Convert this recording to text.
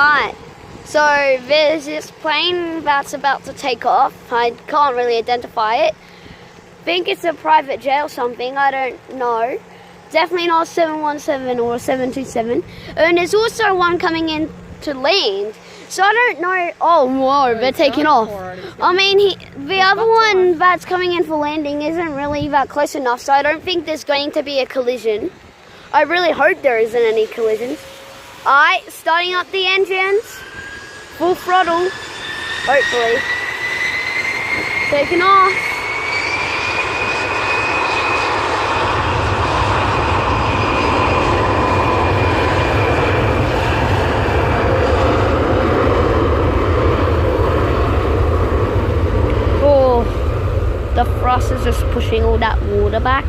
Alright, so there's this plane that's about to take off. I can't really identify it. Think it's a private jet or something, I don't know. Definitely not a 717 or a 727. And there's also one coming in to land. So I don't know. Oh, whoa, they're taking off. I mean, the other one that's coming in for landing isn't really that close enough, so I don't think there's going to be a collision. I really hope there isn't any collisions. Alright, starting up the engines. Full throttle. Hopefully. Taking off. Oh, the thrust is just pushing all that water back.